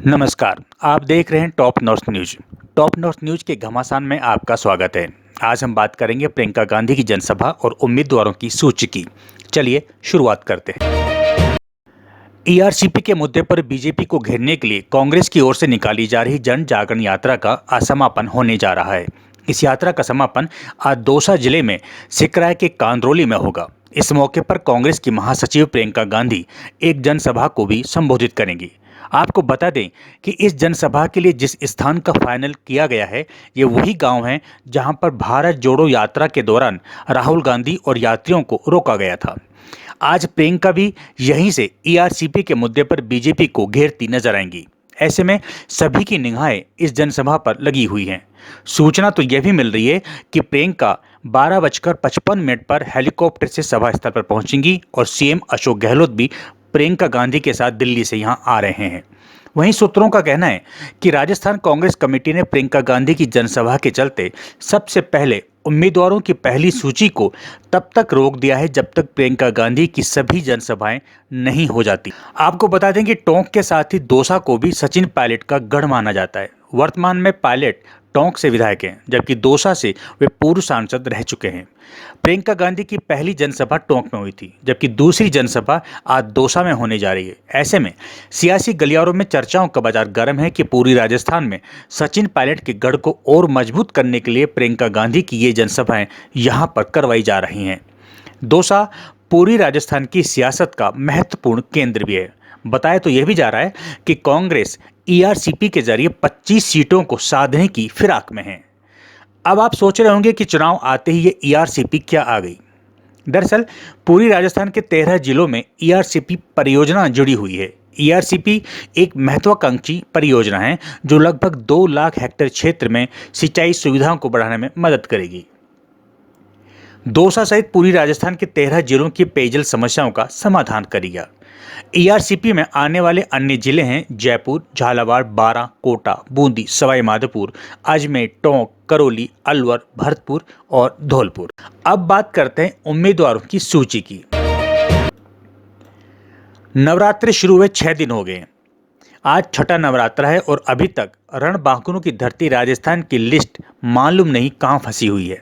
नमस्कार, आप देख रहे हैं top north news. Top north news के घमासान में आपका स्वागत है। आज हम बात करेंगे प्रियंका गांधी की जनसभा और उम्मीदवारों की सूची की। चलिए शुरुआत करते हैं। ईआरसीपी के मुद्दे पर बीजेपी को घेरने के लिए कांग्रेस की ओर से निकाली जा रही जन जागरण यात्रा का आज समापन होने जा रहा है। इस यात्रा का समापन आज दौसा जिले में सिकराय के कांदरोली में होगा। इस मौके पर कांग्रेस की महासचिव प्रियंका गांधी एक जनसभा को भी संबोधित करेंगी। आपको बता दें कि इस जनसभा के लिए जिस स्थान का फाइनल किया गया है, ये वही गांव है जहां पर भारत जोड़ो यात्रा के दौरान राहुल गांधी और यात्रियों को रोका गया था। आज प्रियंका भी यहीं से ईआरसीपी के मुद्दे पर बीजेपी को घेरती नजर आएंगी। ऐसे में सभी की निगाहें इस जनसभा पर लगी हुई हैं। सूचना तो यह भी मिल रही है कि प्रियंका 12:55 पर हेलीकॉप्टर से सभा स्थल पर पहुंचेंगी और सीएम अशोक गहलोत भी प्रियंका गांधी के साथ दिल्ली से यहां आ रहे हैं। वहीं सूत्रों का कहना है कि राजस्थान कांग्रेस कमेटी ने प्रियंका गांधी की जनसभा के चलते सबसे पहले उम्मीदवारों की पहली सूची को तब तक रोक दिया है जब तक प्रियंका गांधी की सभी जनसभाएं नहीं हो जाती। आपको बता दें कि टोंक के साथ ही दौसा को भी सचिन पायलट का गढ़ माना जाता है। वर्तमान में पायलट टोंक से विधायक हैं, जबकि दौसा से वे पूर्व सांसद रह चुके हैं। प्रियंका गांधी की पहली जनसभा टोंक में हुई थी, जबकि दूसरी जनसभा आज दौसा में होने जा रही है। ऐसे में सियासी गलियारों में चर्चाओं का बाजार गर्म है कि पूरी राजस्थान में सचिन पायलट के गढ़ को और मजबूत करने के लिए प्रियंका गांधी की ये जनसभाएं यहां पर करवाई जा रही हैं। दौसा पूरी राजस्थान की सियासत का महत्वपूर्ण केंद्र भी है। बताया तो यह भी जा रहा है कि कांग्रेस ईआरसीपी के जरिए 25 सीटों को साधने की फिराक में है। अब आप सोच रहे होंगे कि चुनाव आते ही ये ईआरसीपी क्या आ गई। दरअसल पूरी राजस्थान के 13 जिलों में ईआरसीपी परियोजना जुड़ी हुई है। ईआरसीपी एक महत्वाकांक्षी परियोजना है जो लगभग 2 लाख हेक्टेयर क्षेत्र में सिंचाई सुविधाओं को बढ़ाने में मदद करेगी। दौसा सहित पूरी राजस्थान के 13 जिलों की पेयजल समस्याओं का समाधान करेगा। ईआरसीपी में आने वाले अन्य जिले हैं जयपुर, झालावाड़, बारां, कोटा, बूंदी, सवाई माधोपुर, अजमेर, टोंक, करौली, अलवर, भरतपुर और धौलपुर। अब बात करते हैं उम्मीदवारों की सूची की। नवरात्रि शुरू हुए 6 दिन हो गए। आज छठा नवरात्रा है और अभी तक रणबांकुरों की धरती राजस्थान की लिस्ट मालूम नहीं कहां फंसी हुई है।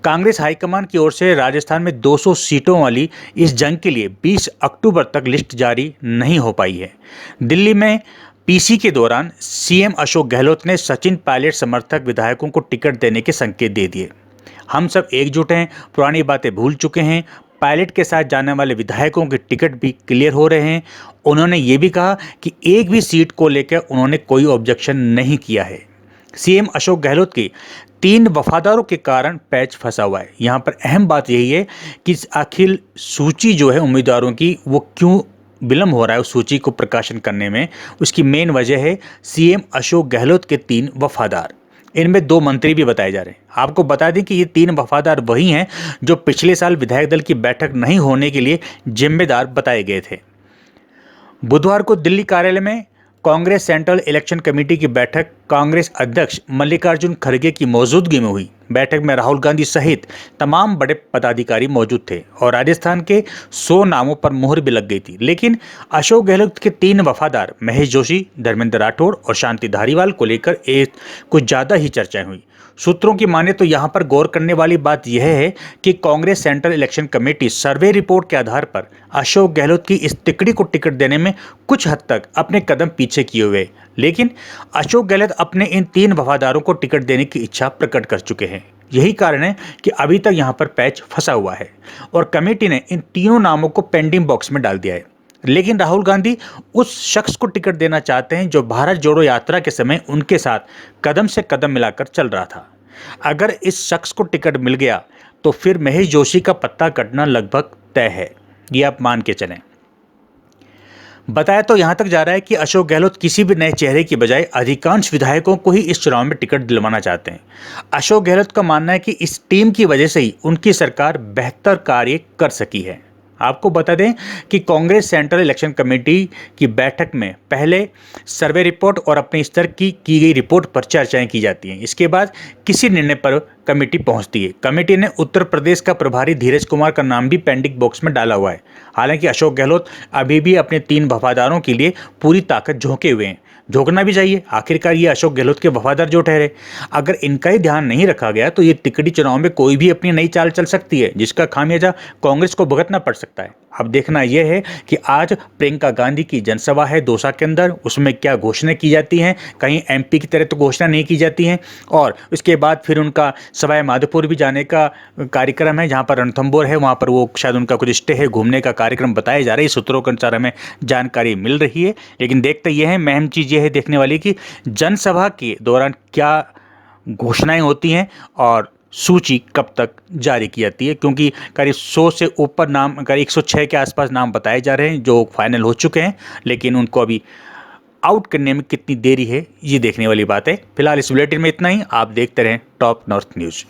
कांग्रेस हाईकमान की ओर से राजस्थान में 200 सीटों वाली इस जंग के लिए 20 अक्टूबर तक लिस्ट जारी नहीं हो पाई है। दिल्ली में पीसी के दौरान सीएम अशोक गहलोत ने सचिन पायलट समर्थक विधायकों को टिकट देने के संकेत दे दिए। हम सब एकजुट हैं, पुरानी बातें भूल चुके हैं। पायलट के साथ जाने वाले विधायकों के टिकट भी क्लियर हो रहे हैं। उन्होंने ये भी कहा कि एक भी सीट को लेकर उन्होंने कोई ऑब्जेक्शन नहीं किया है। सीएम अशोक गहलोत के 3 वफादारों के कारण पैच फंसा हुआ है। यहाँ पर अहम बात यही है कि आखिर सूची जो है उम्मीदवारों की वो क्यों विलम्ब हो रहा है उस सूची को प्रकाशन करने में। उसकी मेन वजह है सीएम अशोक गहलोत के 3 वफादार। इनमें 2 मंत्री भी बताए जा रहे हैं। आपको बता दें कि ये 3 वफादार वही हैं जो पिछले साल विधायक दल की बैठक नहीं होने के लिए जिम्मेदार बताए गए थे। बुधवार को दिल्ली कार्यालय में कांग्रेस सेंट्रल इलेक्शन कमेटी की बैठक कांग्रेस अध्यक्ष मल्लिकार्जुन खड़गे की मौजूदगी में हुई। बैठक में राहुल गांधी सहित तमाम बड़े पदाधिकारी मौजूद थे और राजस्थान के 100 नामों पर मुहर भी लग गई थी। लेकिन अशोक गहलोत के 3 वफादार महेश जोशी, धर्मेंद्र राठौड़ और शांति धारीवाल को लेकर कुछ ज़्यादा ही चर्चाएं हुई। सूत्रों की माने तो यहाँ पर गौर करने वाली बात यह है कि Congress central election committee survey report के आधार पर अशोक गहलोत की इस तिकड़ी को टिकट देने में कुछ हद तक अपने कदम पीछे किए हुए, लेकिन अशोक गहलोत अपने इन 3 वफादारों को टिकट देने की इच्छा प्रकट कर चुके हैं। यही कारण है कि अभी तक यहाँ पर पैच फंसा हुआ है और कमेटी ने इन तीनों नामों को पेंडिंग बॉक्स में डाल दिया है। लेकिन राहुल गांधी उस शख्स को टिकट देना चाहते हैं जो भारत जोड़ो यात्रा के समय उनके साथ कदम से कदम मिलाकर चल रहा था। अगर इस शख्स को टिकट मिल गया तो फिर महेश जोशी का पत्ता कटना लगभग तय है, ये आप मान के चलें। बताया तो यहां तक जा रहा है कि अशोक गहलोत किसी भी नए चेहरे की बजाय अधिकांश विधायकों को ही इस चुनाव में टिकट दिलवाना चाहते हैं। अशोक गहलोत का मानना है कि इस टीम की वजह से ही उनकी सरकार बेहतर कार्य कर सकी है। आपको बता दें कि कांग्रेस सेंट्रल इलेक्शन कमेटी की बैठक में पहले सर्वे रिपोर्ट और अपने स्तर की गई रिपोर्ट पर चर्चाएं की जाती हैं। इसके बाद किसी निर्णय पर कमेटी पहुंचती है। कमेटी ने उत्तर प्रदेश का प्रभारी धीरज कुमार का नाम भी पेंडिंग बॉक्स में डाला हुआ है। हालांकि अशोक गहलोत अभी भी अपने 3 वफादारों के लिए पूरी ताकत झोंके हुए हैं। झोंकना भी चाहिए। आखिरकार ये अशोक गहलोत के वफादार जो ठहरे। अगर इनका ही ध्यान नहीं रखा गया तो ये टिकड़ी चुनाव में कोई भी अपनी नई चाल चल सकती है, जिसका खामियाजा कांग्रेस को भुगतना पड़ सकता है। अब देखना यह है कि आज प्रियंका गांधी की जनसभा है दौसा के अंदर, उसमें क्या घोषणा की जाती हैं। कहीं एमपी की तरह तो घोषणा नहीं की जाती हैं। और उसके बाद फिर उनका सवाई माधोपुर भी जाने का कार्यक्रम है, जहां पर रणथंभौर है, वहां पर वो शायद उनका कुछ स्टे है, घूमने का कार्यक्रम बताए जा रहे हैं। सूत्रों के अनुसार हमें जानकारी मिल रही है। लेकिन देखते यह है, अहम चीज़ यह है देखने वाली कि जनसभा के दौरान क्या घोषणाएं होती हैं और सूची कब तक जारी की जाती है, क्योंकि करीब 100 से ऊपर नाम, करीब 106 के आसपास नाम बताए जा रहे हैं जो फाइनल हो चुके हैं, लेकिन उनको अभी आउट करने में कितनी देरी है ये देखने वाली बात है। फिलहाल इस बुलेटिन में इतना ही। आप देखते रहें टॉप नॉर्थ न्यूज़।